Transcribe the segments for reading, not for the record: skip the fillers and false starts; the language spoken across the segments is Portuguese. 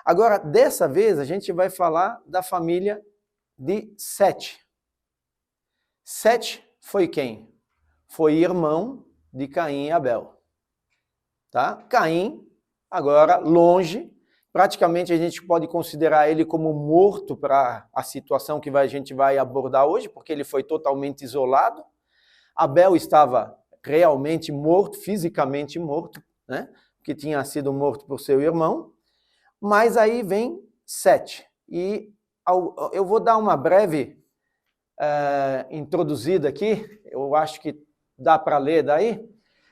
Agora, dessa vez, a gente vai falar da família de Sete. Sete foi quem? Foi irmão de Caim e Abel. Tá? Caim, agora longe, praticamente a gente pode considerar ele como morto para a situação que a gente vai abordar hoje, porque ele foi totalmente isolado. Abel estava realmente morto, fisicamente morto, né? Que tinha sido morto por seu irmão. Mas aí vem Sete. E eu vou dar uma breve introduzida aqui, eu acho que dá para ler daí.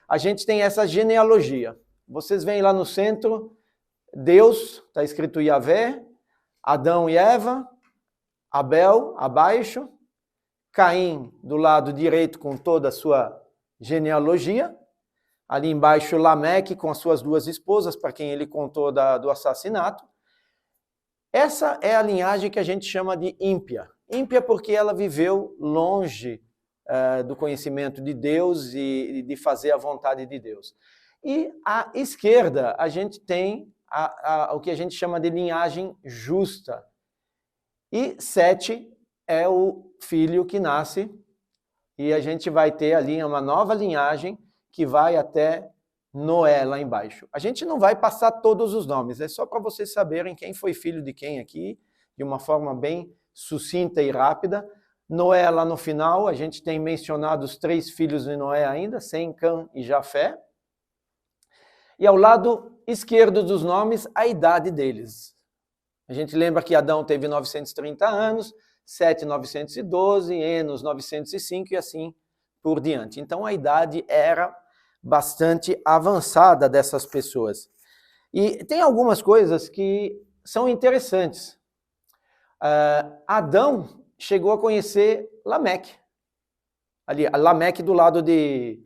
A gente tem essa genealogia. Vocês veem lá no centro, Deus, está escrito Yahvé, Adão e Eva, Abel abaixo, Caim do lado direito com toda a sua genealogia, ali embaixo Lameque com as suas duas esposas, para quem ele contou do assassinato. Essa é a linhagem que a gente chama de ímpia. Ímpia porque ela viveu longe do conhecimento de Deus e de fazer a vontade de Deus. E à esquerda a gente tem o que a gente chama de linhagem justa. E Sete é o filho que nasce, e a gente vai ter ali uma nova linhagem que vai até Noé lá embaixo. A gente não vai passar todos os nomes, é só para vocês saberem quem foi filho de quem aqui, de uma forma bem sucinta e rápida. Noé lá no final, a gente tem mencionado os 3 filhos de Noé ainda, Sem, Cã e Jafé. E ao lado esquerdo dos nomes, a idade deles. A gente lembra que Adão teve 930 anos, Sete 912, Enos 905 e assim por diante. Então a idade era bastante avançada dessas pessoas. E tem algumas coisas que são interessantes. Adão chegou a conhecer Lameque. Ali, Lameque do lado de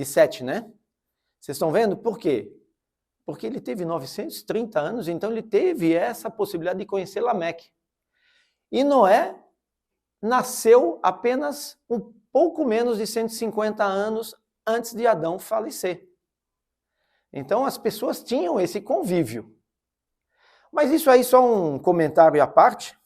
Sete, né? Vocês estão vendo? Por quê? Porque ele teve 930 anos, então ele teve essa possibilidade de conhecer Lameque. E Noé nasceu apenas um pouco menos de 150 anos antes de Adão falecer. Então as pessoas tinham esse convívio. Mas isso aí só um comentário à parte,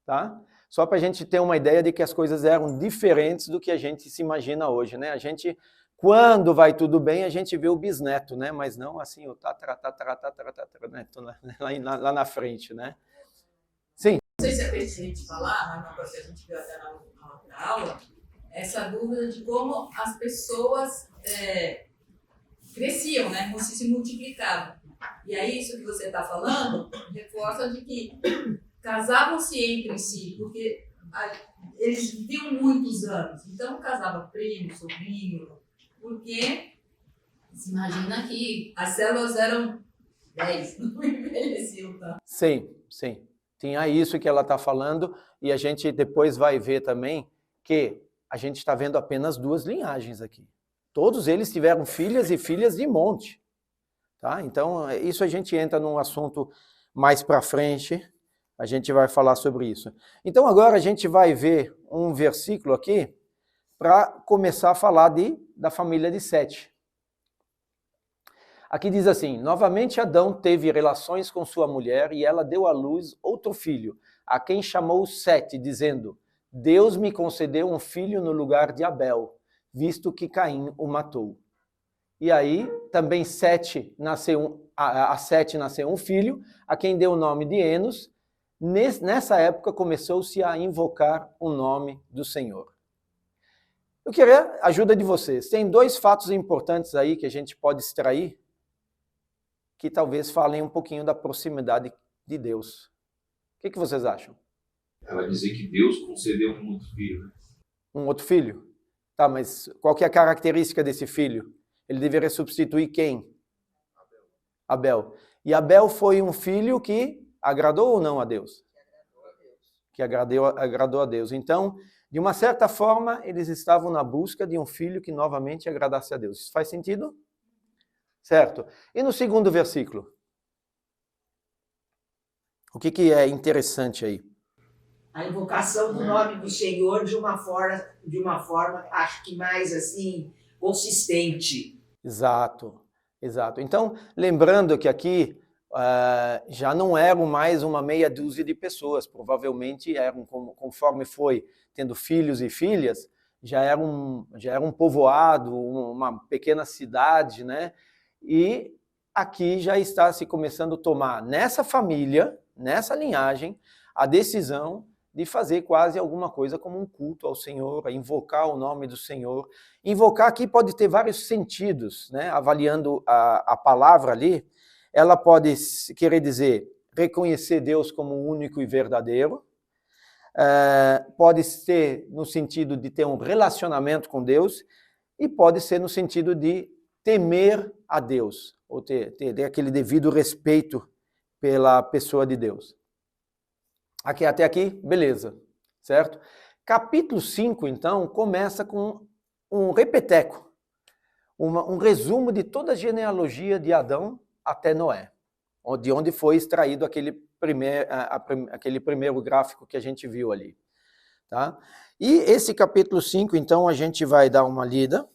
tá? Só para a gente ter uma ideia de que as coisas eram diferentes do que a gente se imagina hoje, né? A gente, quando vai tudo bem, a gente vê o bisneto, né? Mas não assim o neto lá na frente, né? Sim. Não sei se é pertinente falar, mas uma coisa que a gente viu até na outra aula, essa dúvida de como as pessoas cresciam, né? Como se multiplicavam. E aí isso que você está falando reforça de que casavam-se entre si, porque eles viviam muitos anos. Então casava primo, sobrinho, porque se imagina que as células eram 10, não envelheciam tanto. Sim, sim. Tinha isso que ela está falando, e a gente depois vai ver também que a gente está vendo apenas 2 linhagens aqui. Todos eles tiveram filhas e filhas de monte. Tá? Então, isso a gente entra num assunto mais para frente, a gente vai falar sobre isso. Então, agora a gente vai ver um versículo aqui para começar a falar da família de Sete. Aqui diz assim: novamente Adão teve relações com sua mulher e ela deu à luz outro filho, a quem chamou Sete, dizendo: Deus me concedeu um filho no lugar de Abel, visto que Caim o matou. E aí também a Sete nasceu um filho, a quem deu o nome de Enos. Nessa época começou-se a invocar o nome do Senhor. Eu queria a ajuda de vocês. Tem 2 fatos importantes aí que a gente pode extrair, que talvez falem um pouquinho da proximidade de Deus. O que vocês acham? Ela dizer que Deus concedeu um outro filho, né? Um outro filho? Tá, mas qual que é a característica desse filho? Ele deveria substituir quem? Abel. E Abel foi um filho que agradou ou não a Deus? Que agradou a Deus. Então, de uma certa forma, eles estavam na busca de um filho que novamente agradasse a Deus. Isso faz sentido? Certo. E no segundo versículo? O que é interessante aí? A invocação do nome do Senhor de uma forma, acho que mais assim, consistente. Exato, exato. Então, lembrando que aqui já não eram mais uma meia dúzia de pessoas, provavelmente eram, conforme foi tendo filhos e filhas, já era um povoado, uma pequena cidade, né? E aqui já está se começando a tomar, nessa família, nessa linhagem, a decisão de fazer quase alguma coisa como um culto ao Senhor, a invocar o nome do Senhor. Invocar aqui pode ter vários sentidos, né? Avaliando a palavra ali, ela pode querer dizer reconhecer Deus como único e verdadeiro, pode ser no sentido de ter um relacionamento com Deus, e pode ser no sentido de temer a Deus, ou ter aquele devido respeito pela pessoa de Deus. Aqui, até aqui, beleza, certo? Capítulo 5, então, começa com um repeteco, um resumo de toda a genealogia de Adão até Noé, de onde foi extraído aquele primeiro gráfico que a gente viu ali. Tá? E esse capítulo 5, então, a gente vai dar uma lida.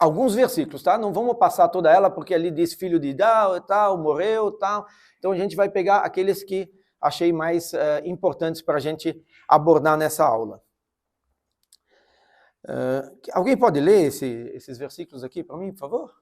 Alguns versículos, tá? Não vamos passar toda ela, porque ali diz filho de Idá, tal, morreu, tal. Então a gente vai pegar aqueles que achei mais importantes para a gente abordar nessa aula. Alguém pode ler esses versículos aqui para mim, por favor?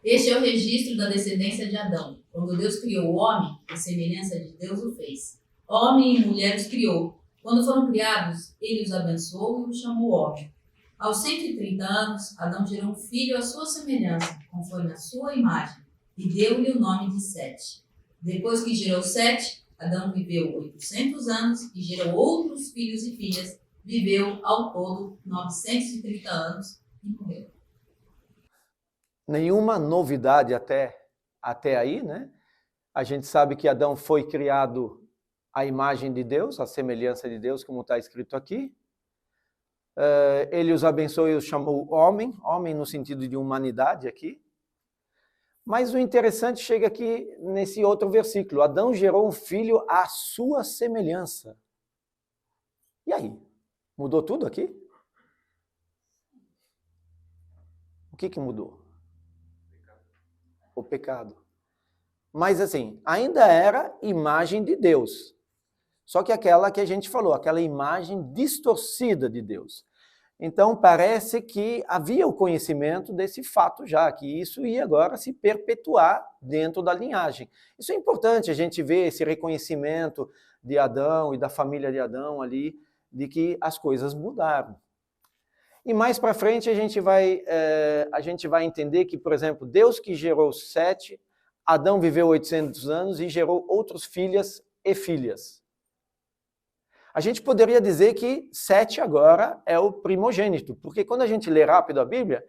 Este é o registro da descendência de Adão. Quando Deus criou o homem, a semelhança de Deus o fez. Homem e mulher os criou. Quando foram criados, ele os abençoou e os chamou homem. Aos 130 anos, Adão gerou um filho à sua semelhança, conforme a sua imagem, e deu-lhe o nome de Sete. Depois que gerou Sete, Adão viveu 800 anos e gerou outros filhos e filhas. Viveu ao todo 930 anos e morreu. Nenhuma novidade até aí, né? A gente sabe que Adão foi criado à imagem de Deus, à semelhança de Deus, como está escrito aqui. Ele os abençoou e os chamou homem no sentido de humanidade aqui. Mas o interessante chega aqui nesse outro versículo. Adão gerou um filho à sua semelhança. E aí? Mudou tudo aqui? O que mudou? O pecado. Mas assim, ainda era imagem de Deus. Só que aquela que a gente falou, aquela imagem distorcida de Deus. Então parece que havia o conhecimento desse fato já, que isso ia agora se perpetuar dentro da linhagem. Isso é importante a gente ver esse reconhecimento de Adão e da família de Adão ali, de que as coisas mudaram. E mais para frente a gente vai entender que, por exemplo, Deus que gerou Sete, Adão viveu 800 anos e gerou outros filhas e filhas. A gente poderia dizer que Sete agora é o primogênito, porque quando a gente lê rápido a Bíblia,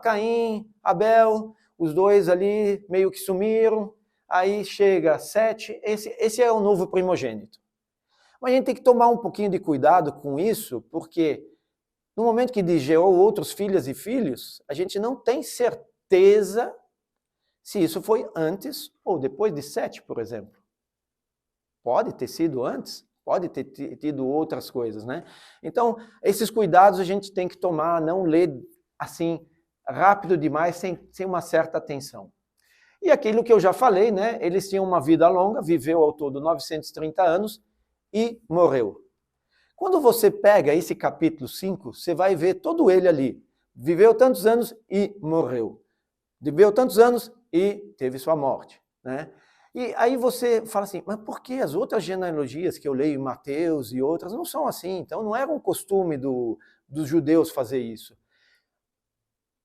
Caim, Abel, os dois ali meio que sumiram, aí chega Sete, esse é o novo primogênito. Mas a gente tem que tomar um pouquinho de cuidado com isso, porque no momento que diz gerou outros filhas e filhos, a gente não tem certeza se isso foi antes ou depois de Sete, por exemplo. Pode ter sido antes, pode ter tido outras coisas, né? Então, esses cuidados a gente tem que tomar, não ler assim rápido demais, sem uma certa atenção. E aquilo que eu já falei, né? Eles tinham uma vida longa, viveu ao todo 930 anos e morreu. Quando você pega esse capítulo 5, você vai ver todo ele ali. Viveu tantos anos e morreu. Viveu tantos anos e teve sua morte, né? E aí você fala assim, mas por que as outras genealogias que eu leio em Mateus e outras não são assim? Então não era um costume dos judeus fazer isso.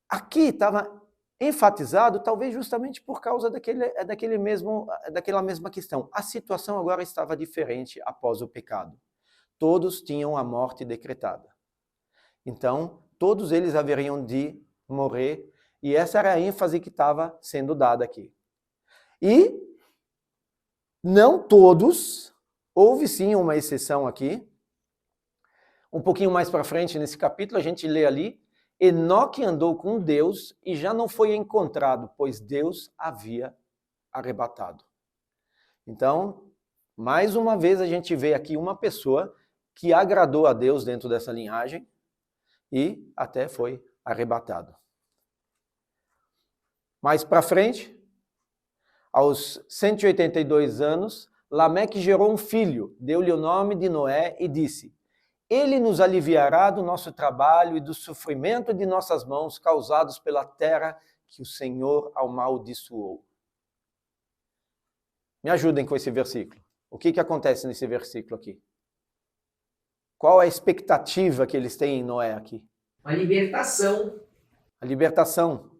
Aqui estava enfatizado, talvez justamente por causa daquela mesma questão. A situação agora estava diferente após o pecado. Todos tinham a morte decretada. Então, todos eles haveriam de morrer, e essa era a ênfase que estava sendo dada aqui. E não todos, houve sim uma exceção aqui. Um pouquinho mais para frente nesse capítulo a gente lê ali, Enoque andou com Deus e já não foi encontrado, pois Deus havia arrebatado. Então, mais uma vez a gente vê aqui uma pessoa que agradou a Deus dentro dessa linhagem e até foi arrebatado. Mais para frente, aos 182 anos, Lameque gerou um filho, deu-lhe o nome de Noé e disse: Ele nos aliviará do nosso trabalho e do sofrimento de nossas mãos causados pela terra que o Senhor amaldiçoou. Me ajudem com esse versículo. O que acontece nesse versículo aqui? Qual é a expectativa que eles têm em Noé aqui? Uma libertação. A libertação.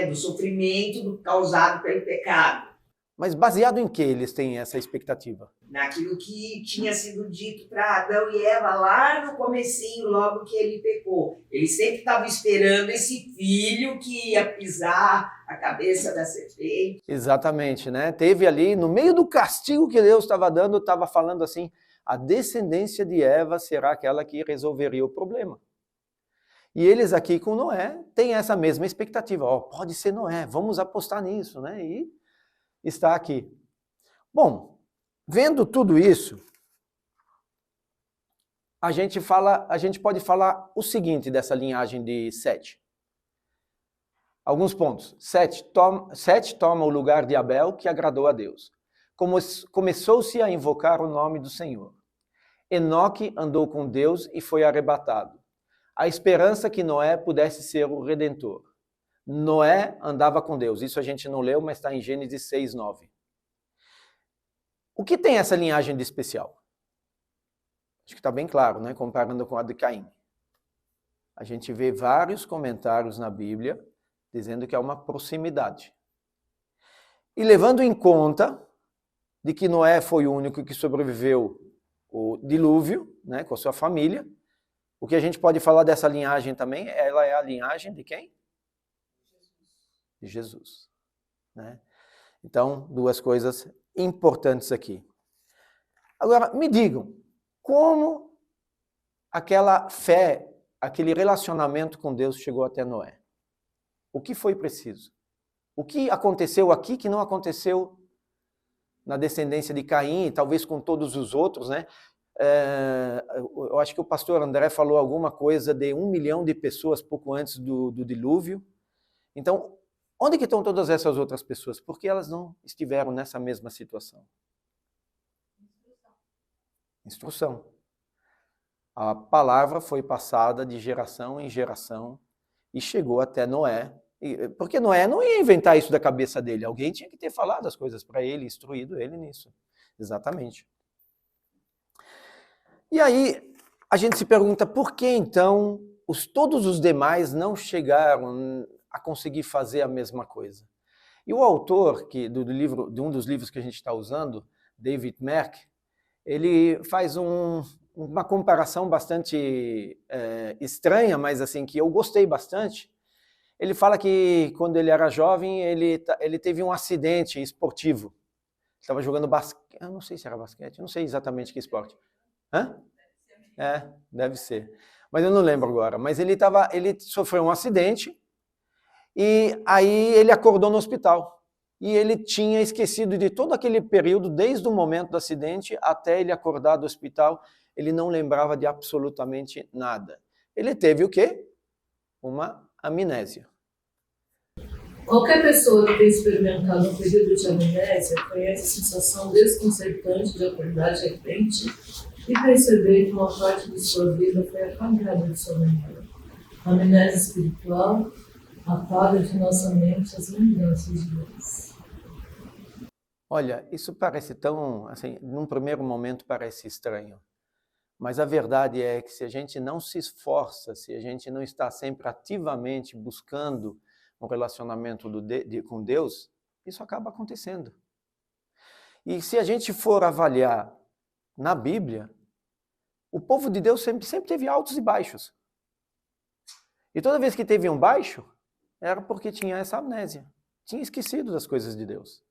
Do sofrimento causado pelo pecado. Mas baseado em que eles têm essa expectativa? Naquilo que tinha sido dito para Adão e Eva lá no comecinho, logo que ele pecou. Ele sempre estava esperando esse filho que ia pisar a cabeça da serpente. Exatamente, né? Teve ali, no meio do castigo que Deus estava dando, estava falando assim, a descendência de Eva será aquela que resolveria o problema. E eles aqui com Noé têm essa mesma expectativa. Pode ser Noé, vamos apostar nisso, né? E está aqui. Bom, vendo tudo isso, a gente pode falar o seguinte dessa linhagem de Sete. Alguns pontos. Sete toma o lugar de Abel, que agradou a Deus. Começou-se a invocar o nome do Senhor. Enoque andou com Deus e foi arrebatado. A esperança que Noé pudesse ser o Redentor. Noé andava com Deus. Isso a gente não leu, mas está em Gênesis 6:9. O que tem essa linhagem de especial? Acho que está bem claro, né? Comparando com a de Caim. A gente vê vários comentários na Bíblia dizendo que há uma proximidade. E levando em conta de que Noé foi o único que sobreviveu o dilúvio, né, com a sua família, o que a gente pode falar dessa linhagem também, ela é a linhagem de quem? De Jesus. Né? Então, duas coisas importantes aqui. Agora, me digam, como aquela fé, aquele relacionamento com Deus chegou até Noé? O que foi preciso? O que aconteceu aqui que não aconteceu na descendência de Caim, e talvez com todos os outros, né? Eu acho que o pastor André falou alguma coisa de 1 milhão de pessoas pouco antes do dilúvio. Então, onde que estão todas essas outras pessoas? Por que elas não estiveram nessa mesma situação? Instrução. A palavra foi passada de geração em geração e chegou até Noé. Porque Noé não ia inventar isso da cabeça dele. Alguém tinha que ter falado as coisas para ele, instruído ele nisso. Exatamente. E aí, a gente se pergunta por que então todos os demais não chegaram a conseguir fazer a mesma coisa. E o autor de um dos livros que a gente está usando, David Merck, ele faz uma comparação bastante estranha, mas assim, que eu gostei bastante. Ele fala que quando ele era jovem, ele teve um acidente esportivo. Estava jogando basquete, eu não sei se era basquete, eu não sei exatamente que esporte. Hã? Deve ser. Mas eu não lembro agora. Mas ele sofreu um acidente e aí ele acordou no hospital. E ele tinha esquecido de todo aquele período, desde o momento do acidente até ele acordar do hospital, ele não lembrava de absolutamente nada. Ele teve o quê? Uma amnésia. Qualquer pessoa que tenha experimentado um período de amnésia conhece a sensação desconcertante de acordar de repente e perceber que uma parte de sua vida foi apagada de sua memória. A amnésia espiritual apaga de nossa mente as lembranças de Deus. Olha, isso parece tão, assim, num primeiro momento parece estranho. Mas a verdade é que se a gente não se esforça, se a gente não está sempre ativamente buscando um relacionamento com Deus, isso acaba acontecendo. E se a gente for avaliar na Bíblia, o povo de Deus sempre teve altos e baixos. E toda vez que teve um baixo, era porque tinha essa amnésia. Tinha esquecido das coisas de Deus.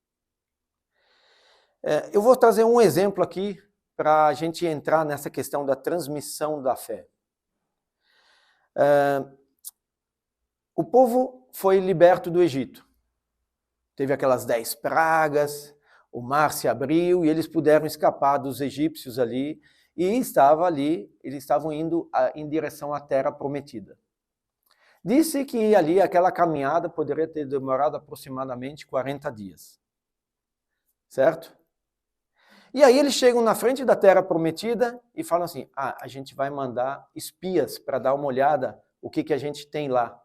Eu vou trazer um exemplo aqui para a gente entrar nessa questão da transmissão da fé. O povo foi liberto do Egito. Teve aquelas 10 pragas, o mar se abriu e eles puderam escapar dos egípcios ali e eles estavam indo em direção à terra prometida. Disse que ali aquela caminhada poderia ter demorado aproximadamente 40 dias. Certo? E aí eles chegam na frente da Terra Prometida e falam assim, a gente vai mandar espias para dar uma olhada o que a gente tem lá.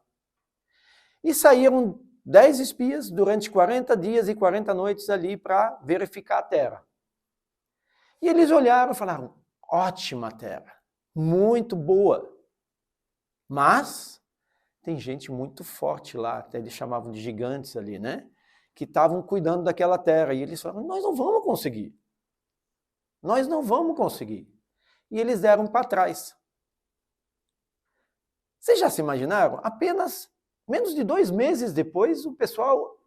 E saíram 10 espias durante 40 dias e 40 noites ali para verificar a terra. E eles olharam e falaram, ótima terra, muito boa. Mas tem gente muito forte lá, até eles chamavam de gigantes ali, né? Que estavam cuidando daquela terra. E eles falaram, nós não vamos conseguir. Nós não vamos conseguir. E eles deram para trás. Vocês já se imaginaram? Apenas menos de 2 meses depois, o pessoal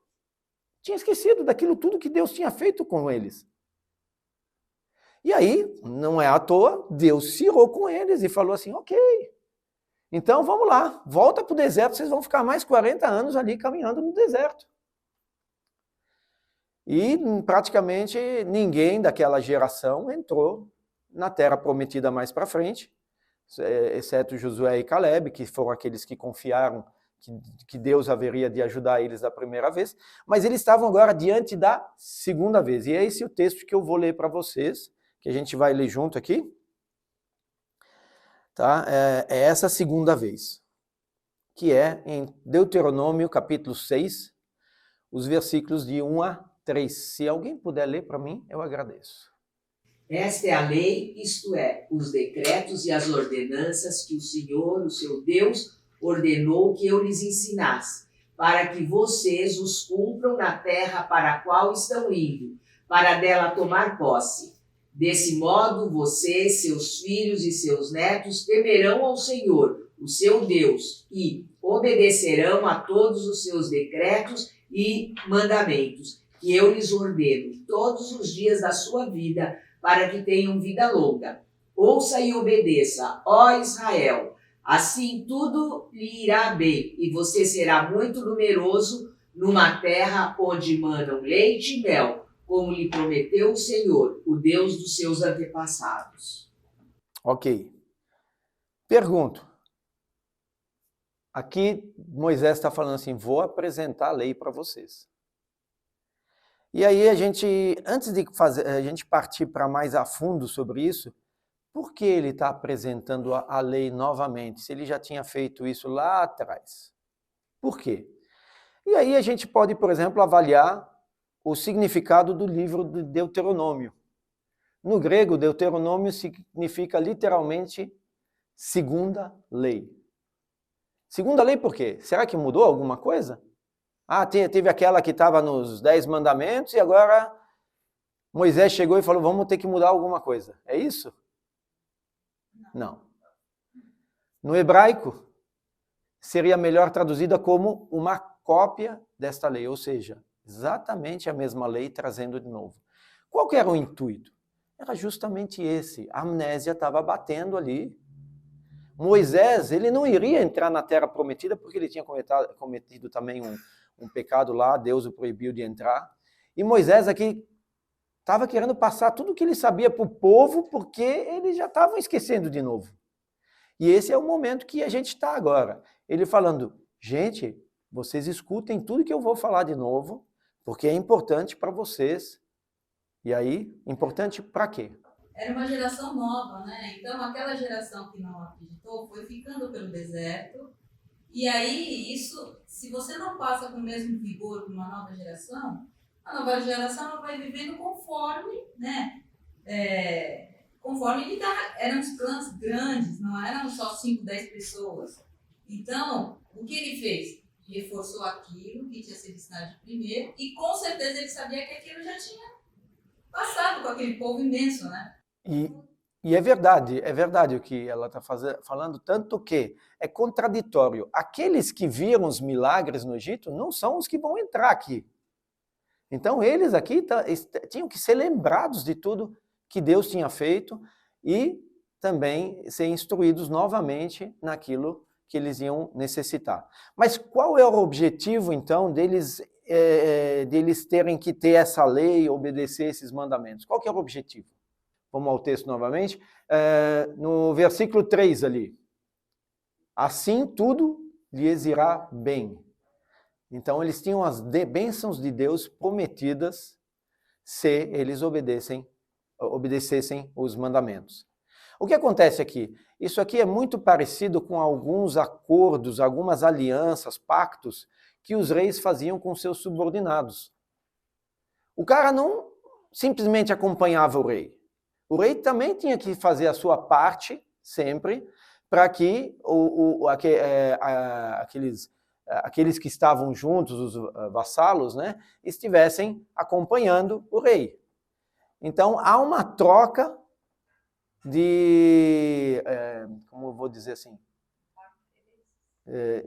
tinha esquecido daquilo tudo que Deus tinha feito com eles. E aí, não é à toa, Deus se irou com eles e falou assim, ok, então vamos lá, volta para o deserto, vocês vão ficar mais 40 anos ali caminhando no deserto. E praticamente ninguém daquela geração entrou na Terra Prometida mais para frente, exceto Josué e Caleb, que foram aqueles que confiaram que Deus haveria de ajudar eles da primeira vez, mas eles estavam agora diante da segunda vez. E é esse o texto que eu vou ler para vocês, que a gente vai ler junto aqui. Tá? É essa segunda vez, que é em Deuteronômio capítulo 6, os versículos de 1 a 3. Se alguém puder ler para mim, eu agradeço. Esta é a lei, isto é, os decretos e as ordenanças que o Senhor, o seu Deus, ordenou que eu lhes ensinasse, para que vocês os cumpram na terra para a qual estão indo, para dela tomar posse. Desse modo, vocês, seus filhos e seus netos temerão ao Senhor, o seu Deus, e obedecerão a todos os seus decretos e mandamentos, que eu lhes ordeno todos os dias da sua vida, para que tenham vida longa. Ouça e obedeça, ó Israel, assim tudo lhe irá bem, e você será muito numeroso numa terra onde manam leite e mel, como lhe prometeu o Senhor, o Deus dos seus antepassados. Ok. Pergunto. Aqui Moisés está falando assim, vou apresentar a lei para vocês. E aí antes de a gente partir para mais a fundo sobre isso, por que ele está apresentando a lei novamente, se ele já tinha feito isso lá atrás? Por quê? E aí a gente pode, por exemplo, avaliar o significado do livro de Deuteronômio. No grego, Deuteronômio significa literalmente segunda lei. Segunda lei por quê? Será que mudou alguma coisa? Teve aquela que estava nos 10 mandamentos e agora Moisés chegou e falou, vamos ter que mudar alguma coisa. É isso? Não. No hebraico, seria melhor traduzida como uma cópia desta lei, ou seja, exatamente a mesma lei trazendo de novo. Qual que era o intuito? Era justamente esse. A amnésia estava batendo ali. Moisés, ele não iria entrar na Terra Prometida porque ele tinha cometido também um pecado lá, Deus o proibiu de entrar. E Moisés aqui estava querendo passar tudo o que ele sabia para o povo porque eles já estavam esquecendo de novo. E esse é o momento que a gente está agora. Ele falando, gente, vocês escutem tudo que eu vou falar de novo, porque é importante para vocês. E aí, importante para quê? Era uma geração nova, né? Então, aquela geração que não acreditou foi ficando pelo deserto. E aí, isso, se você não passa com o mesmo vigor com uma nova geração, a nova geração ela vai vivendo conforme, né? Conforme ele eram os clãs grandes, não eram só 5, 10 pessoas. Então, o que ele fez? Reforçou aquilo que tinha sido ensinado de primeiro e com certeza ele sabia que aquilo já tinha passado com aquele povo imenso, né? E é verdade o que ela está falando, tanto que é contraditório. Aqueles que viram os milagres no Egito não são os que vão entrar aqui. Então eles aqui tinham que ser lembrados de tudo que Deus tinha feito e também ser instruídos novamente naquilo que eles iam necessitar. Mas qual é o objetivo, então, deles terem que ter essa lei, obedecer esses mandamentos? Qual que é o objetivo? Vamos ao texto novamente. No versículo 3 ali. Assim tudo lhes irá bem. Então, eles tinham as bênçãos de Deus prometidas se eles obedecessem os mandamentos. O que acontece aqui? Isso aqui é muito parecido com alguns acordos, algumas alianças, pactos que os reis faziam com seus subordinados. O cara não simplesmente acompanhava o rei. O rei também tinha que fazer a sua parte, sempre, para que aqueles que estavam juntos, os vassalos, né, estivessem acompanhando o rei. Então, há uma troca como eu vou dizer assim,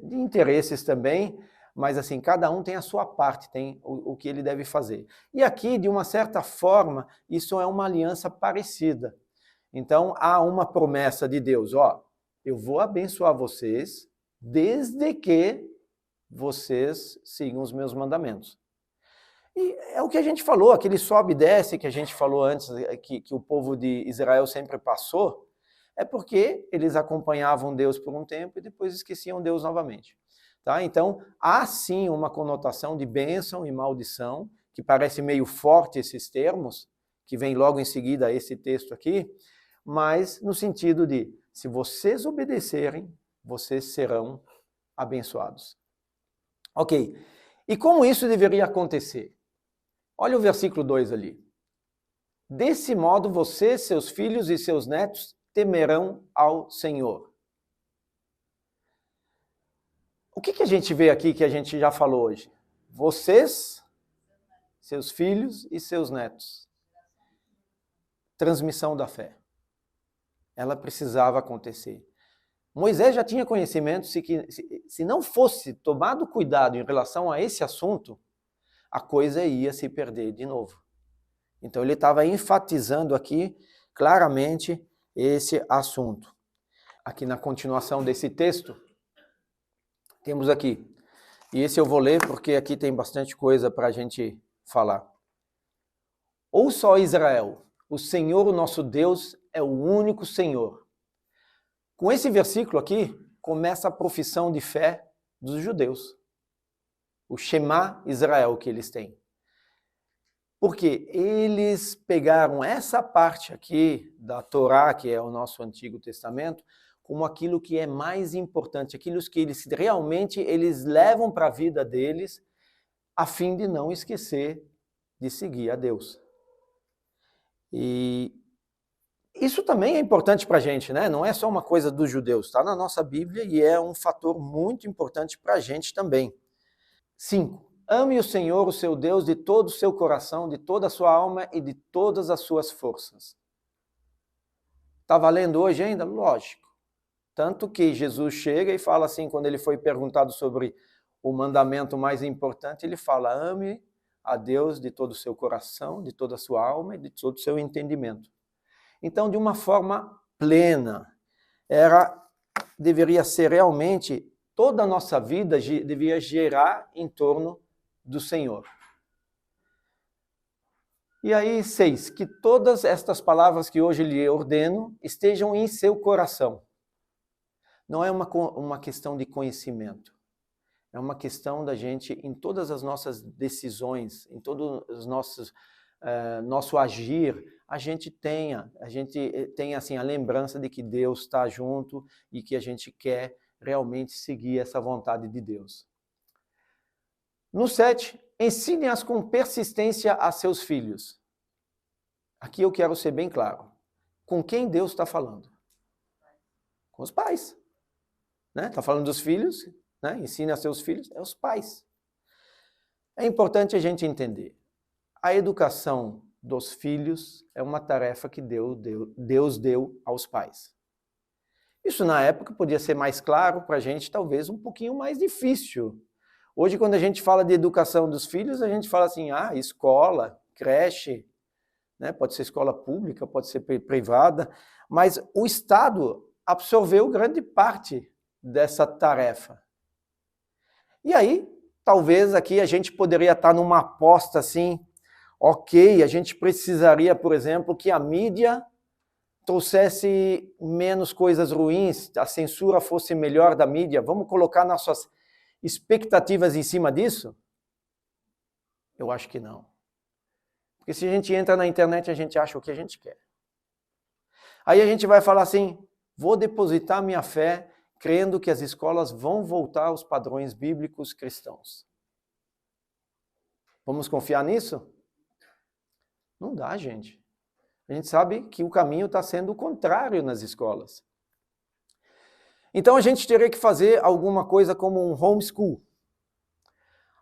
de interesses também, mas assim, cada um tem a sua parte, tem o que ele deve fazer. E aqui, de uma certa forma, isso é uma aliança parecida. Então, há uma promessa de Deus, ó, eu vou abençoar vocês, desde que vocês sigam os meus mandamentos. E é o que a gente falou, aquele sobe e desce que a gente falou antes, que o povo de Israel sempre passou, é porque eles acompanhavam Deus por um tempo e depois esqueciam Deus novamente. Tá? Então, há sim uma conotação de bênção e maldição, que parece meio forte esses termos, que vem logo em seguida a esse texto aqui, mas no sentido de, se vocês obedecerem, vocês serão abençoados. Ok, e como isso deveria acontecer? Olha o versículo 2 ali. Desse modo, você, seus filhos e seus netos temerão ao Senhor. O que a gente vê aqui que a gente já falou hoje? Vocês, seus filhos e seus netos. Transmissão da fé. Ela precisava acontecer. Moisés já tinha conhecimento se não fosse tomado cuidado em relação a esse assunto, a coisa ia se perder de novo. Então ele estava enfatizando aqui claramente esse assunto. Aqui na continuação desse texto, temos aqui, e esse eu vou ler porque aqui tem bastante coisa para a gente falar. Ouça, ó Israel, o Senhor, o nosso Deus, é o único Senhor. Com esse versículo aqui, começa a profissão de fé dos judeus. O Shema Israel que eles têm. Porque eles pegaram essa parte aqui da Torá, que é o nosso Antigo Testamento, como aquilo que é mais importante, aquilo que eles realmente levam para a vida deles, a fim de não esquecer de seguir a Deus. E isso também é importante para a gente, né? Não é só uma coisa dos judeus, está na nossa Bíblia e é um fator muito importante para a gente também. 5. Ame o Senhor, o seu Deus, de todo o seu coração, de toda a sua alma e de todas as suas forças. Está valendo hoje ainda? Lógico. Tanto que Jesus chega e fala assim, quando ele foi perguntado sobre o mandamento mais importante, ele fala, ame a Deus de todo o seu coração, de toda a sua alma e de todo o seu entendimento. Então, de uma forma plena, deveria ser realmente, toda a nossa vida devia gerar em torno do Senhor. E aí, 6, que todas estas palavras que hoje lhe ordeno estejam em seu coração. Não é uma questão de conhecimento, é uma questão da gente, em todas as nossas decisões, em todo os nosso agir, a gente tenha assim, a lembrança de que Deus está junto e que a gente quer realmente seguir essa vontade de Deus. No 7, ensine-as com persistência a seus filhos. Aqui eu quero ser bem claro. Com quem Deus está falando? Com os pais. Está falando dos filhos, né? Ensine a seus filhos, é os pais. É importante a gente entender. A educação dos filhos é uma tarefa que Deus deu aos pais. Isso na época podia ser mais claro para a gente, talvez um pouquinho mais difícil. Hoje, quando a gente fala de educação dos filhos, a gente fala assim, escola, creche, né? Pode ser escola pública, pode ser privada, mas o Estado absorveu grande parte dessa tarefa. E aí, talvez aqui a gente poderia estar numa aposta assim, ok, a gente precisaria, por exemplo, que a mídia trouxesse menos coisas ruins, a censura fosse melhor da mídia, vamos colocar nossas expectativas em cima disso? Eu acho que não. Porque se a gente entra na internet, a gente acha o que a gente quer. Aí a gente vai falar assim, vou depositar minha fé crendo que as escolas vão voltar aos padrões bíblicos cristãos. Vamos confiar nisso? Não dá, gente. A gente sabe que o caminho está sendo o contrário nas escolas. Então a gente teria que fazer alguma coisa como um homeschool.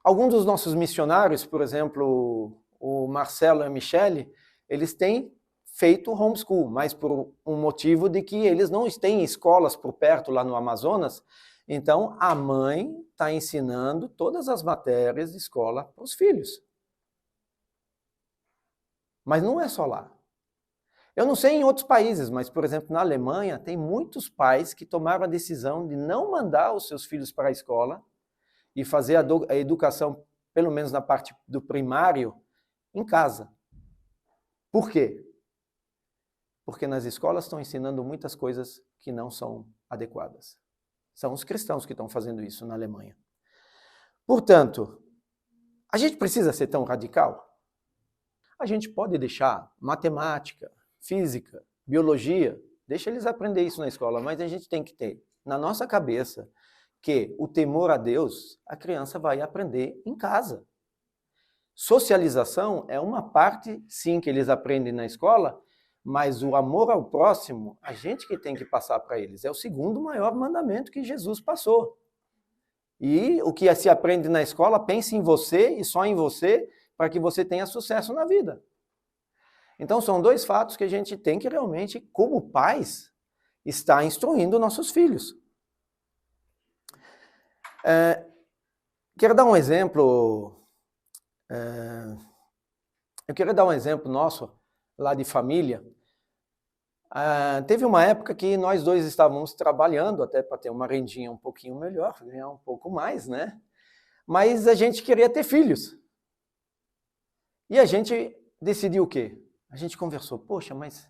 Alguns dos nossos missionários, por exemplo, o Marcelo e a Michele, eles têm feito homeschool, mas por um motivo de que eles não têm escolas por perto lá no Amazonas, então a mãe está ensinando todas as matérias de escola para os filhos. Mas não é só lá. Eu não sei em outros países, mas, por exemplo, na Alemanha, tem muitos pais que tomaram a decisão de não mandar os seus filhos para a escola e fazer a educação, pelo menos na parte do primário, em casa. Por quê? Porque nas escolas estão ensinando muitas coisas que não são adequadas. São os cristãos que estão fazendo isso na Alemanha. Portanto, a gente precisa ser tão radical? A gente pode deixar matemática, física, biologia, deixa eles aprender isso na escola, mas a gente tem que ter na nossa cabeça que o temor a Deus, a criança vai aprender em casa. Socialização é uma parte, sim, que eles aprendem na escola, mas o amor ao próximo, a gente que tem que passar para eles. É o segundo maior mandamento que Jesus passou. E o que se aprende na escola, pense em você e só em você, para que você tenha sucesso na vida. Então são dois fatos que a gente tem que realmente, como pais, estar instruindo nossos filhos. Quero dar um exemplo. Eu queria dar um exemplo nosso, lá de família. Teve uma época que nós dois estávamos trabalhando, até para ter uma rendinha um pouquinho melhor, ganhar um pouco mais, né? Mas a gente queria ter filhos. E a gente decidiu o quê? A gente conversou, poxa, mas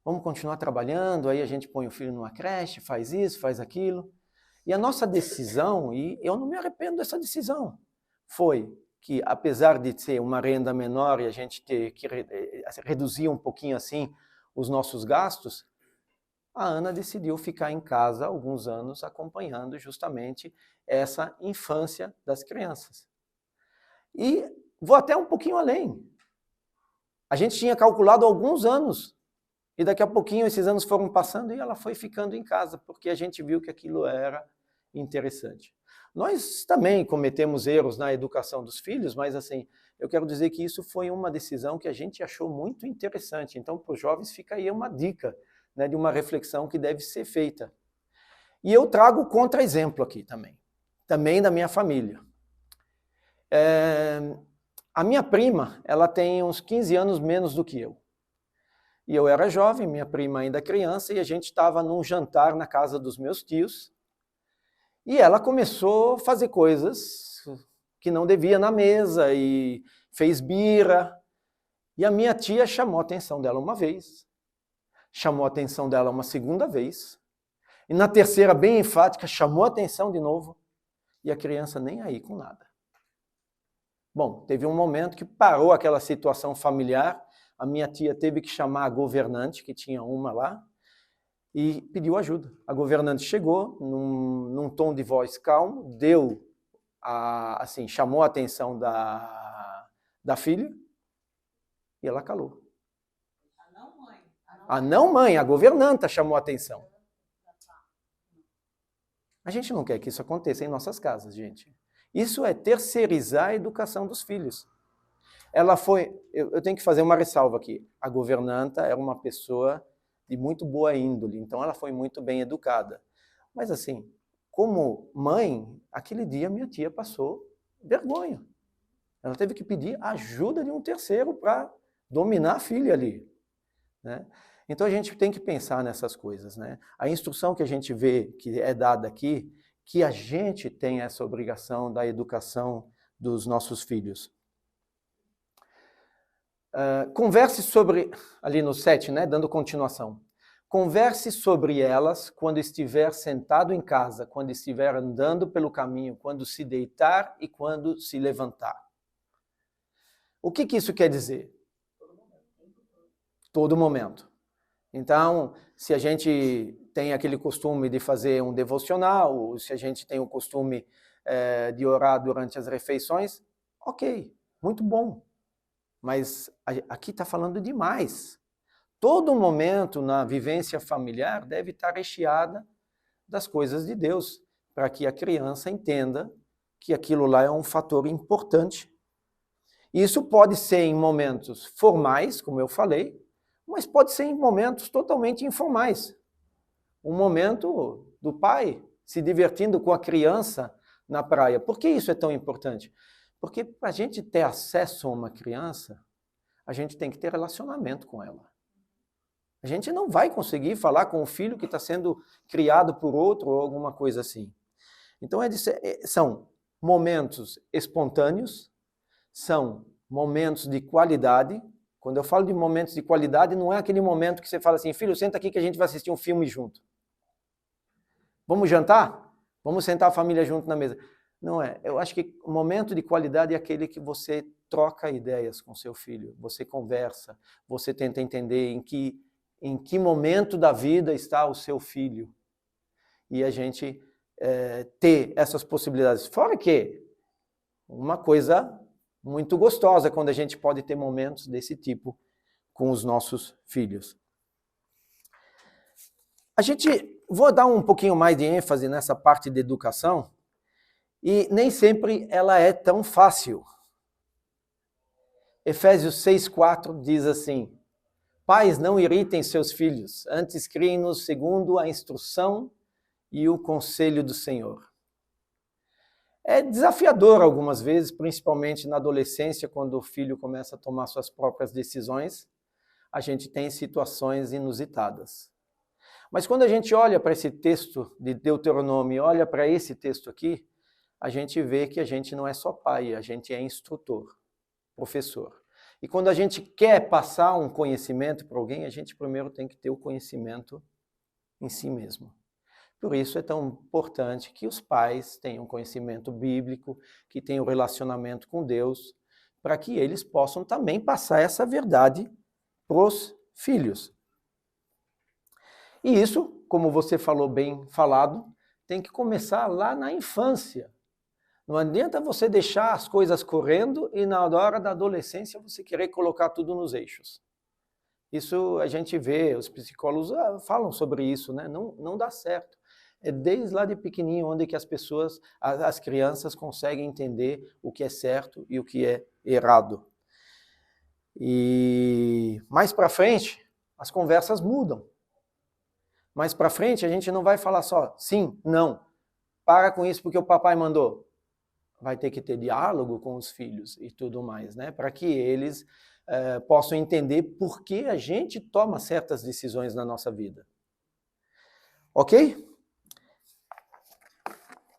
vamos continuar trabalhando, aí a gente põe o filho numa creche, faz isso, faz aquilo. E a nossa decisão, e eu não me arrependo dessa decisão, foi que, apesar de ser uma renda menor e a gente ter que reduzir um pouquinho assim os nossos gastos, a Ana decidiu ficar em casa alguns anos acompanhando justamente essa infância das crianças. E vou até um pouquinho além. A gente tinha calculado alguns anos, e daqui a pouquinho esses anos foram passando e ela foi ficando em casa, porque a gente viu que aquilo era interessante. Nós também cometemos erros na educação dos filhos, mas assim, eu quero dizer que isso foi uma decisão que a gente achou muito interessante. Então, para os jovens fica aí uma dica, né, de uma reflexão que deve ser feita. E eu trago contra-exemplo aqui também da minha família. A minha prima, ela tem uns 15 anos menos do que eu. E eu era jovem, minha prima ainda criança, e a gente estava num jantar na casa dos meus tios, e ela começou a fazer coisas que não devia na mesa, e fez birra. E a minha tia chamou a atenção dela uma vez, chamou a atenção dela uma segunda vez, e na terceira, bem enfática, chamou a atenção de novo, e a criança nem aí com nada. Bom, teve um momento que parou aquela situação familiar, a minha tia teve que chamar a governante, que tinha uma lá, e pediu ajuda. A governante chegou num tom de voz calmo, chamou a atenção da filha e ela calou. A não mãe, a governanta chamou a atenção. A gente não quer que isso aconteça em nossas casas, gente. Isso é terceirizar a educação dos filhos. Ela foi, eu tenho que fazer uma ressalva aqui, a governanta era uma pessoa de muito boa índole, então ela foi muito bem educada. Mas assim, como mãe, aquele dia minha tia passou vergonha. Ela teve que pedir ajuda de um terceiro para dominar a filha ali, né? Então a gente tem que pensar nessas coisas, né? A instrução que a gente vê que é dada aqui, que a gente tem essa obrigação da educação dos nossos filhos. Converse sobre, ali no 7, né, dando continuação. Converse sobre elas quando estiver sentado em casa, quando estiver andando pelo caminho, quando se deitar e quando se levantar. O que isso quer dizer? Todo momento. Então, se a gente tem aquele costume de fazer um devocional, ou se a gente tem o costume de orar durante as refeições, ok, muito bom. Mas aqui está falando demais. Todo momento na vivência familiar deve estar recheada das coisas de Deus, para que a criança entenda que aquilo lá é um fator importante. Isso pode ser em momentos formais, como eu falei, mas pode ser em momentos totalmente informais. Um momento do pai se divertindo com a criança na praia. Por que isso é tão importante? Porque para a gente ter acesso a uma criança, a gente tem que ter relacionamento com ela. A gente não vai conseguir falar com o filho que está sendo criado por outro ou alguma coisa assim. Então, são momentos espontâneos, são momentos de qualidade. Quando eu falo de momentos de qualidade, não é aquele momento que você fala assim, filho, senta aqui que a gente vai assistir um filme junto. Vamos jantar? Vamos sentar a família junto na mesa. Não é. Eu acho que o momento de qualidade é aquele que você troca ideias com seu filho, você conversa, você tenta entender em que momento da vida está o seu filho. E a gente ter essas possibilidades. Fora que uma coisa muito gostosa quando a gente pode ter momentos desse tipo com os nossos filhos. Vou dar um pouquinho mais de ênfase nessa parte de educação, e nem sempre ela é tão fácil. Efésios 6,4 diz assim, pais, não irritem seus filhos, antes criem-nos segundo a instrução e o conselho do Senhor. É desafiador algumas vezes, principalmente na adolescência, quando o filho começa a tomar suas próprias decisões, a gente tem situações inusitadas. Mas quando a gente olha para esse texto de Deuteronômio, olha para esse texto aqui, a gente vê que a gente não é só pai, a gente é instrutor, professor. E quando a gente quer passar um conhecimento para alguém, a gente primeiro tem que ter o conhecimento em si mesmo. Por isso é tão importante que os pais tenham conhecimento bíblico, que tenham relacionamento com Deus, para que eles possam também passar essa verdade para os filhos. E isso, como você falou bem falado, tem que começar lá na infância. Não adianta você deixar as coisas correndo e na hora da adolescência você querer colocar tudo nos eixos. Isso a gente vê, os psicólogos falam sobre isso, né? Não dá certo. É desde lá de pequenininho onde que as crianças conseguem entender o que é certo e o que é errado. E mais para frente, as conversas mudam. Mais para frente, a gente não vai falar só sim, não. Para com isso porque o papai mandou. Vai ter que ter diálogo com os filhos e tudo mais, né? Para que eles possam entender por que a gente toma certas decisões na nossa vida. Ok?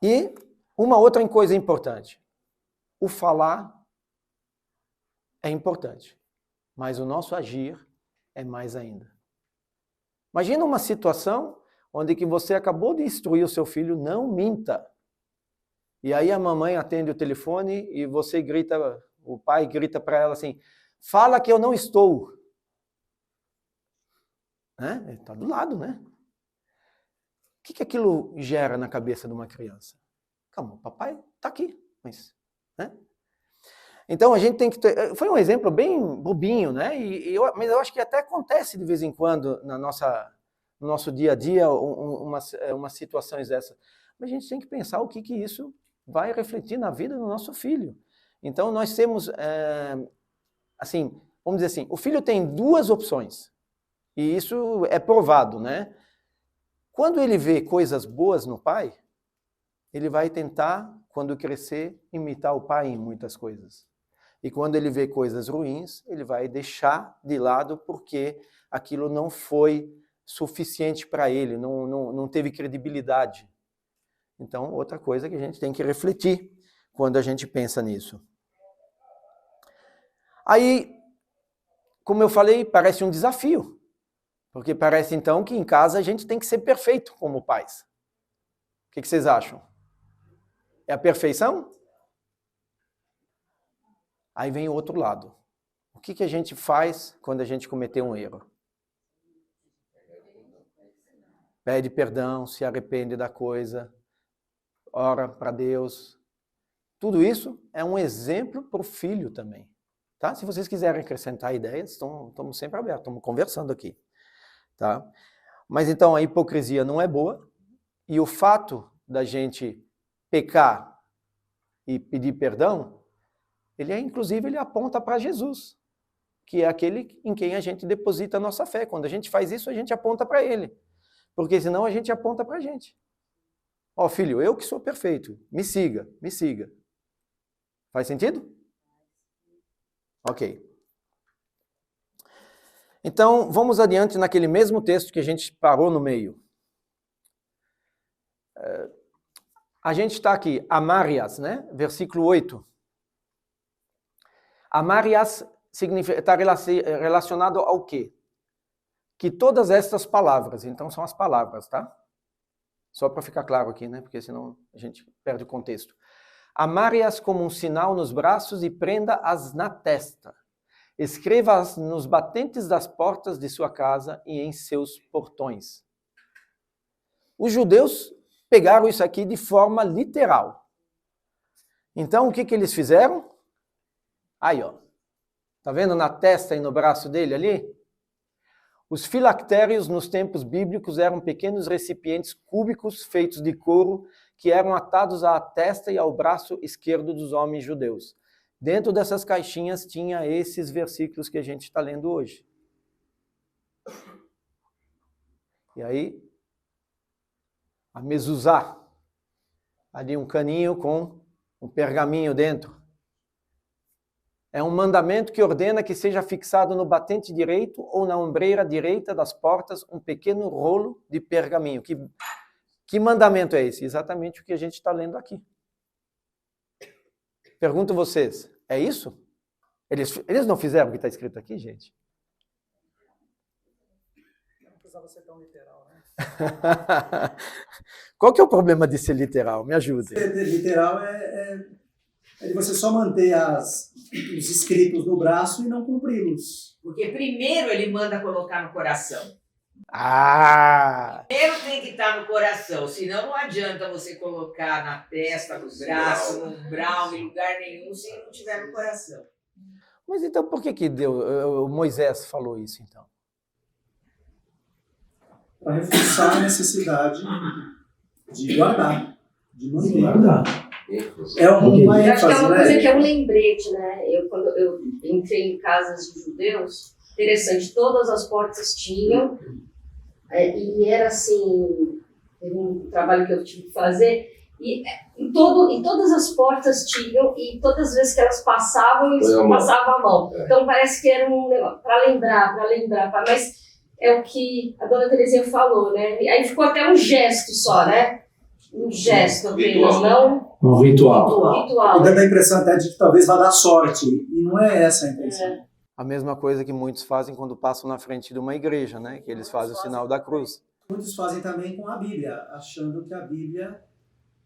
E uma outra coisa importante. O falar é importante, mas o nosso agir é mais ainda. Imagina uma situação onde que você acabou de instruir o seu filho, não minta. E aí a mamãe atende o telefone e você grita, o pai grita para ela assim, fala que eu não estou. Né? Ele está do lado, né? O que aquilo gera na cabeça de uma criança? Calma, o papai está aqui, mas... Né? Então a gente tem que ter... Foi um exemplo bem bobinho, né? Mas eu acho que até acontece de vez em quando no nosso dia a dia umas situações dessas. Mas a gente tem que pensar o que isso vai refletir na vida do nosso filho. Então nós temos, assim, vamos dizer assim, o filho tem duas opções. E isso é provado, né? Quando ele vê coisas boas no pai, ele vai tentar, quando crescer, imitar o pai em muitas coisas. E quando ele vê coisas ruins, ele vai deixar de lado porque aquilo não foi suficiente para ele, não teve credibilidade. Então, outra coisa que a gente tem que refletir quando a gente pensa nisso. Aí, como eu falei, parece um desafio. Porque parece então que em casa a gente tem que ser perfeito como pais. O que vocês acham? É a perfeição? Aí vem o outro lado. O que a gente faz quando a gente cometeu um erro? Pede perdão, se arrepende da coisa, ora para Deus. Tudo isso é um exemplo para o filho também. Tá? Se vocês quiserem acrescentar ideias, estamos sempre abertos, estamos conversando aqui. Tá? Mas então a hipocrisia não é boa, e o fato da gente pecar e pedir perdão, inclusive ele aponta para Jesus, que é aquele em quem a gente deposita a nossa fé. Quando a gente faz isso, a gente aponta para ele, porque senão a gente aponta para a gente. Ó, filho, eu que sou perfeito, me siga, me siga. Faz sentido? Ok. Então, vamos adiante naquele mesmo texto que a gente parou no meio. A gente está aqui, amárias, né? Versículo 8. Amárias está relacionado ao quê? Que todas estas palavras, então são as palavras, tá? Só para ficar claro aqui, né? Porque senão a gente perde o contexto. Amárias como um sinal nos braços e prenda-as na testa. Escreva-as nos batentes das portas de sua casa e em seus portões. Os judeus pegaram isso aqui de forma literal. Então, o que eles fizeram? Aí, ó. Tá vendo na testa e no braço dele ali? Os filactérios nos tempos bíblicos eram pequenos recipientes cúbicos feitos de couro que eram atados à testa e ao braço esquerdo dos homens judeus. Dentro dessas caixinhas tinha esses versículos que a gente está lendo hoje. E aí, a mezuzá, ali um caninho com um pergaminho dentro. É um mandamento que ordena que seja fixado no batente direito ou na ombreira direita das portas um pequeno rolo de pergaminho. Que mandamento é esse? Exatamente o que a gente está lendo aqui. Pergunto vocês, é isso? Eles não fizeram o que está escrito aqui, gente? Não precisava ser tão literal, né? Qual que é o problema de ser literal? Me ajude. Literal é de você só manter os escritos no braço e não cumpri-los. Porque primeiro ele manda colocar no coração. Ah! Primeiro tem que estar no coração, senão não adianta você colocar na testa, no braço, no umbral, em lugar nenhum, se não tiver no coração. Mas então por que o Moisés falou isso, então? Para reforçar a necessidade de guardar, de manter. É uma Eu acho que é uma coisa que é né? um lembrete, né? Quando eu entrei em casas de judeus, interessante, todas as portas tinham, e era assim, teve um trabalho que eu tive que fazer, e em todas as portas tinham, e todas as vezes que elas passavam, eles passavam a mão. Então parece que era um negócio para lembrar, mas é o que a dona Terezinha falou, né? Aí ficou até um gesto só, né? Um gesto apenas, não um ritual. ritual. E dando a impressão até de que talvez vá dar sorte, e não é essa a intenção. A mesma coisa que muitos fazem quando passam na frente de uma igreja, né? Que eles fazem o sinal da cruz. Muitos fazem também com a Bíblia, achando que a Bíblia,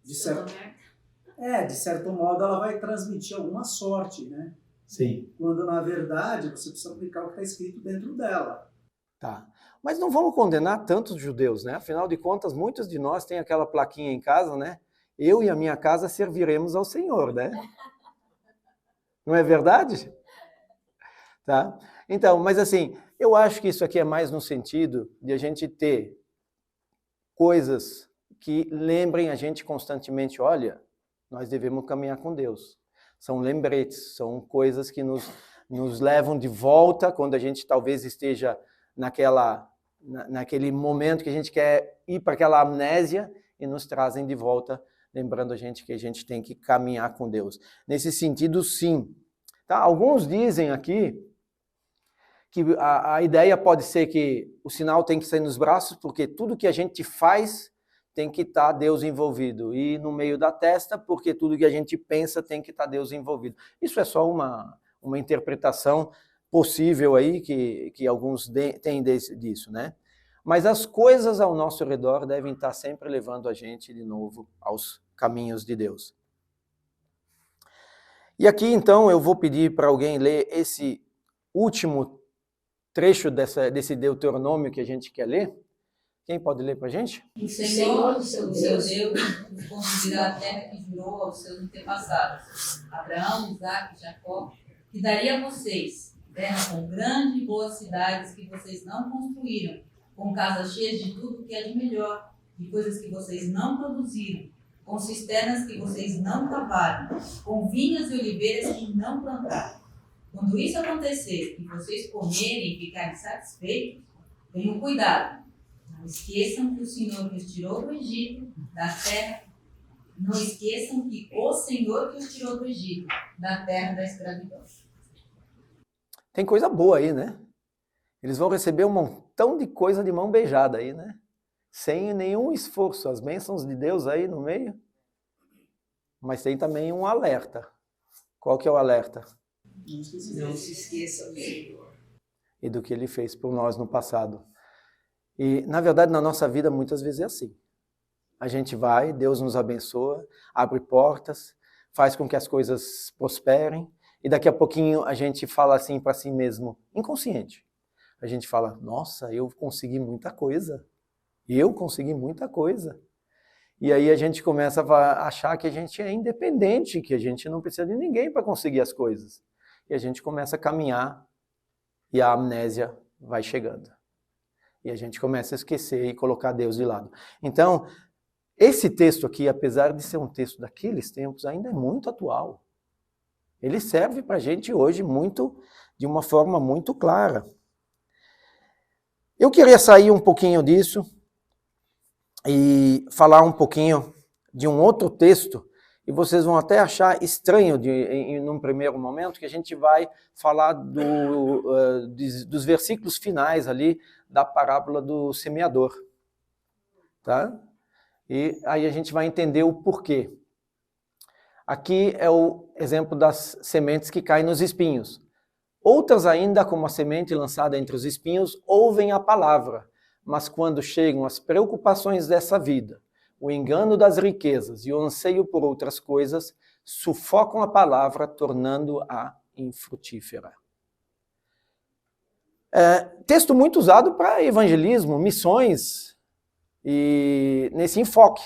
de certo modo, ela vai transmitir alguma sorte, né? Sim. Quando, na verdade, você precisa aplicar o que está escrito dentro dela. Tá. Mas não vamos condenar tantos judeus, né? Afinal de contas, muitos de nós têm aquela plaquinha em casa, né? Eu e a minha casa serviremos ao Senhor, né? Não é verdade? Tá? Então, mas assim, eu acho que isso aqui é mais no sentido de a gente ter coisas que lembrem a gente constantemente, olha, nós devemos caminhar com Deus. São lembretes, são coisas que nos levam de volta quando a gente talvez esteja naquele momento que a gente quer ir para aquela amnésia e nos trazem de volta, lembrando a gente que a gente tem que caminhar com Deus. Nesse sentido, sim. Tá? Alguns dizem aqui que a ideia pode ser que o sinal tem que ser nos braços, porque tudo que a gente faz tem que estar Deus envolvido. E no meio da testa, porque tudo que a gente pensa tem que estar Deus envolvido. Isso é só uma interpretação possível aí que alguns têm disso, né? Mas as coisas ao nosso redor devem estar sempre levando a gente de novo aos caminhos de Deus. E aqui, então, eu vou pedir para alguém ler esse último trecho desse Deuteronômio que a gente quer ler. Quem pode ler para a gente? O Senhor, o seu Deus, vos conduzirá à terra que jurou aos seus antepassados, Abraão, Isaque e Jacó, que daria a vocês, terra com grandes e boas cidades que vocês não construíram, com casas cheias de tudo que é de melhor, de coisas que vocês não produziram, com cisternas que vocês não cavaram, com vinhas e oliveiras que não plantaram. Quando isso acontecer e vocês comerem e ficarem satisfeitos, tenham cuidado. Não esqueçam que o Senhor que os tirou do Egito, da terra, não esqueçam que o Senhor que os tirou do Egito, da terra da escravidão. Tem coisa boa aí, né? Eles vão receber um montão de coisa de mão beijada aí, né? Sem nenhum esforço, as bênçãos de Deus aí no meio. Mas tem também um alerta. Qual que é o alerta? Não se esqueça do Senhor. E do que Ele fez por nós no passado. E, na verdade, na nossa vida, muitas vezes é assim. A gente vai, Deus nos abençoa, abre portas, faz com que as coisas prosperem, e daqui a pouquinho a gente fala assim para si mesmo, inconsciente. A gente fala, nossa, eu consegui muita coisa. Eu consegui muita coisa. E aí a gente começa a achar que a gente é independente, que a gente não precisa de ninguém para conseguir as coisas. E a gente começa a caminhar e a amnésia vai chegando. E a gente começa a esquecer e colocar Deus de lado. Então, esse texto aqui, apesar de ser um texto daqueles tempos, ainda é muito atual. Ele serve para a gente hoje de uma forma muito clara. Eu queria sair um pouquinho disso e falar um pouquinho de um outro texto, e vocês vão até achar estranho num primeiro momento, que a gente vai falar dos versículos finais ali da parábola do semeador. Tá? E aí a gente vai entender o porquê. Aqui é o exemplo das sementes que caem nos espinhos. Outras ainda, como a semente lançada entre os espinhos, ouvem a palavra, mas quando chegam as preocupações dessa vida, o engano das riquezas e o anseio por outras coisas, sufocam a palavra, tornando-a infrutífera. Texto muito usado para evangelismo, missões, e nesse enfoque.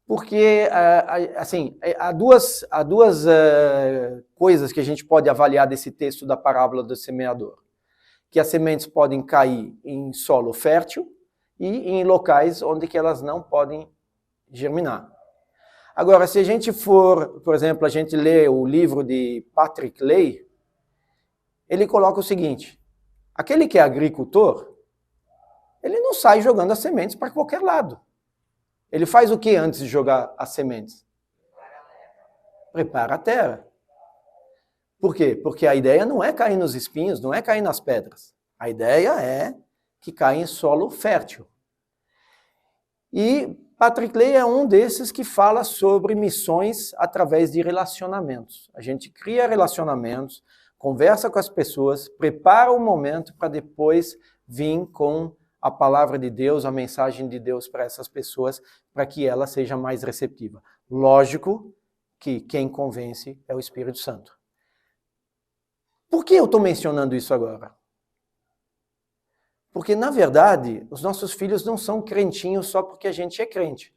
Porque, assim, há duas coisas que a gente pode avaliar desse texto da parábola do semeador. Que as sementes podem cair em solo fértil e em locais onde que elas não podem germinar. Agora, se a gente for, por exemplo, a gente lê o livro de Patrick Ley, ele coloca o seguinte, aquele que é agricultor, ele não sai jogando as sementes para qualquer lado. Ele faz o que antes de jogar as sementes? Prepara a terra. Por quê? Porque a ideia não é cair nos espinhos, não é cair nas pedras. A ideia é que caia em solo fértil. E Patrick Ley é um desses que fala sobre missões através de relacionamentos. A gente cria relacionamentos, conversa com as pessoas, prepara o momento para depois vir com a palavra de Deus, a mensagem de Deus para essas pessoas, para que ela seja mais receptiva. Lógico que quem convence é o Espírito Santo. Por que eu estou mencionando isso agora? Porque, na verdade, os nossos filhos não são crentinhos só porque a gente é crente.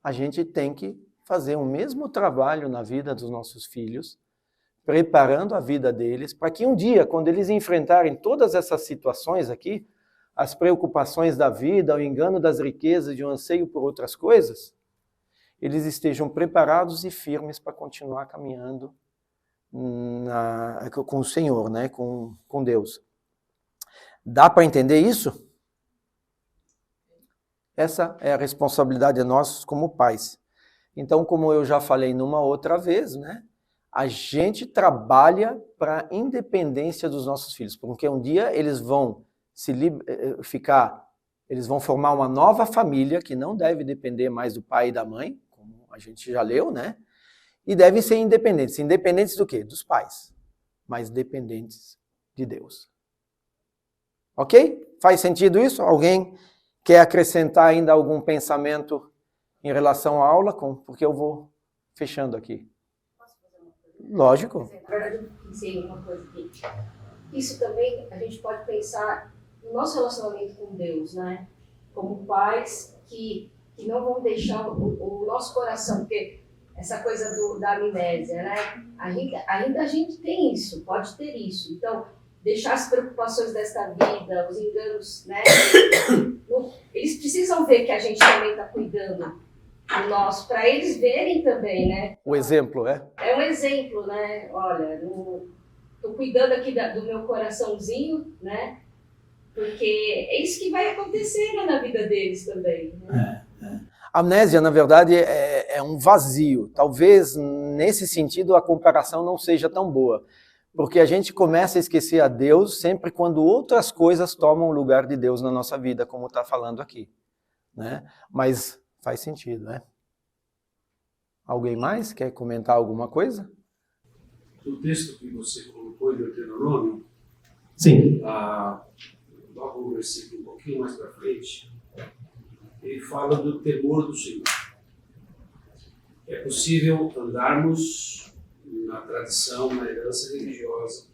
A gente tem que fazer o mesmo trabalho na vida dos nossos filhos, preparando a vida deles, para que um dia, quando eles enfrentarem todas essas situações aqui, as preocupações da vida, o engano das riquezas e o anseio por outras coisas, eles estejam preparados e firmes para continuar caminhando com o Senhor, né? com Deus. Dá para entender isso? Essa é a responsabilidade nossa como pais. Então, como eu já falei numa outra vez, né? A gente trabalha para a independência dos nossos filhos, porque um dia eles vão eles vão formar uma nova família que não deve depender mais do pai e da mãe, como a gente já leu, né? E devem ser independentes. Independentes do quê? Dos pais. mas dependentes de Deus. Ok? Faz sentido isso? Alguém quer acrescentar ainda algum pensamento em relação à aula? Porque eu vou fechando aqui. Posso fazer uma pergunta? Lógico. Na verdade, eu pensei em uma coisa aqui. Isso também a gente pode pensar no nosso relacionamento com Deus, né? Como pais que não vão deixar o nosso coração, porque essa coisa da amnésia, né? Ainda a gente tem isso, pode ter isso. Então, deixar as preocupações desta vida, os enganos, né? Eles precisam ver que a gente também está cuidando do nosso, para eles verem também, né? O exemplo, é? É um exemplo, né? Olha, estou cuidando aqui do meu coraçãozinho, né? Porque é isso que vai acontecer na vida deles também, né? Amnésia, na verdade, é um vazio. Talvez, nesse sentido, a comparação não seja tão boa. Porque a gente começa a esquecer a Deus sempre quando outras coisas tomam o lugar de Deus na nossa vida, como está falando aqui. Né? Mas faz sentido, né? Alguém mais quer comentar alguma coisa? O texto que você colocou em Deuteronômio, Sim. Logo no versículo um pouquinho mais para frente, ele fala do temor do Senhor. É possível andarmos na tradição, na herança religiosa,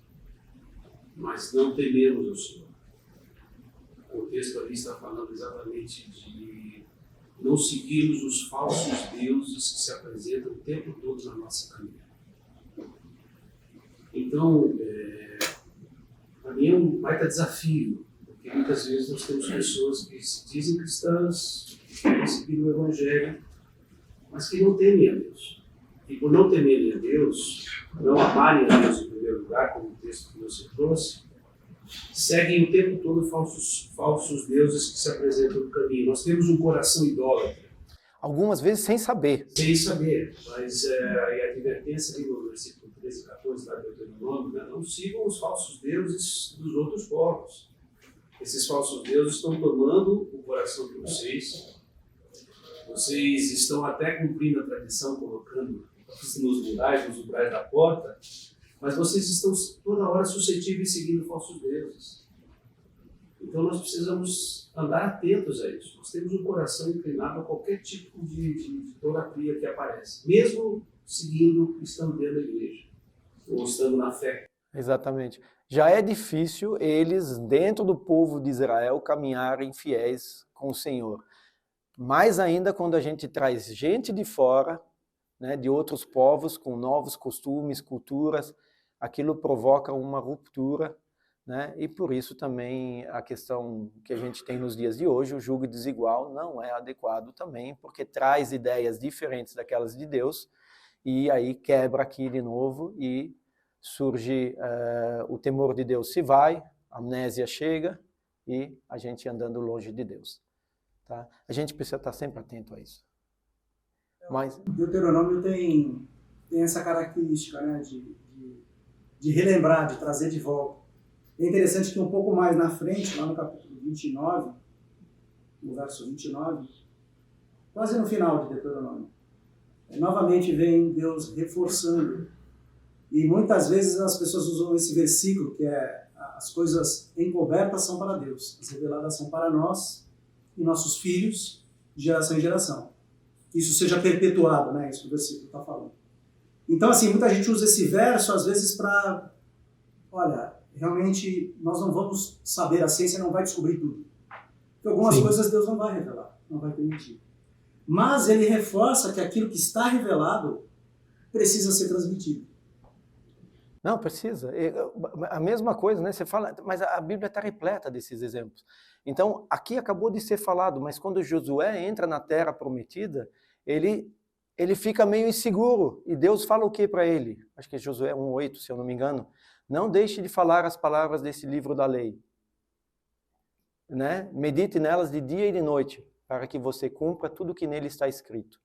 mas não temermos o Senhor. O texto ali está falando exatamente de não seguirmos os falsos deuses que se apresentam o tempo todo na nossa caminhada. Então, para mim é um baita desafio, porque muitas vezes nós temos pessoas que se dizem cristãs, que querem seguir o Evangelho, mas que não temem a Deus. E por não temerem a Deus, não amarem a Deus em primeiro lugar, como o texto que você trouxe, seguem o tempo todo falsos deuses que se apresentam no caminho. Nós temos um coração idólatra. Algumas vezes sem saber. Sem saber, mas a advertência ali no versículo 13 e 14 da Deuteronômio, né? Não sigam os falsos deuses dos outros povos. Esses falsos deuses estão tomando o coração de vocês. Vocês estão até cumprindo a tradição, colocando nos umbrais da porta, mas vocês estão toda hora suscetíveis seguindo falsos deuses. Então nós precisamos andar atentos a isso. Nós temos um coração inclinado a qualquer tipo de idolatria que aparece, mesmo seguindo, estando dentro da igreja, ou estando na fé. Exatamente. Já é difícil eles, dentro do povo de Israel, caminharem fiéis com o Senhor. Mais ainda quando a gente traz gente de fora, né, de outros povos, com novos costumes, culturas, aquilo provoca uma ruptura, né? E por isso também a questão que a gente tem nos dias de hoje, o julgo desigual, não é adequado também, porque traz ideias diferentes daquelas de Deus, e aí quebra aqui de novo e surge o temor de Deus se vai, a amnésia chega e a gente andando longe de Deus. Tá? A gente precisa estar sempre atento a isso. Mas o Deuteronômio tem essa característica, né, de relembrar, de trazer de volta. É interessante que um pouco mais na frente, lá no capítulo 29, no verso 29, quase no final de Deuteronômio, novamente vem Deus reforçando. E muitas vezes as pessoas usam esse versículo, que é as coisas encobertas são para Deus, as reveladas são para nós e nossos filhos, de geração em geração. Isso seja perpetuado, né? Isso que o versículo está falando. Então, assim, muita gente usa esse verso, às vezes, para... Olha, realmente, nós não vamos saber, a ciência não vai descobrir tudo. Porque algumas coisas Deus não vai revelar, não vai permitir. Mas ele reforça que aquilo que está revelado precisa ser transmitido. não, precisa. A mesma coisa, né? Você fala, mas a Bíblia está repleta desses exemplos. Então, aqui acabou de ser falado, mas quando Josué entra na terra prometida, ele fica meio inseguro. E Deus fala o que para ele? Acho que é Josué 1:8, se eu não me engano. Não deixe de falar as palavras desse livro da lei. Né? Medite nelas de dia e de noite, para que você cumpra tudo que nele está escrito.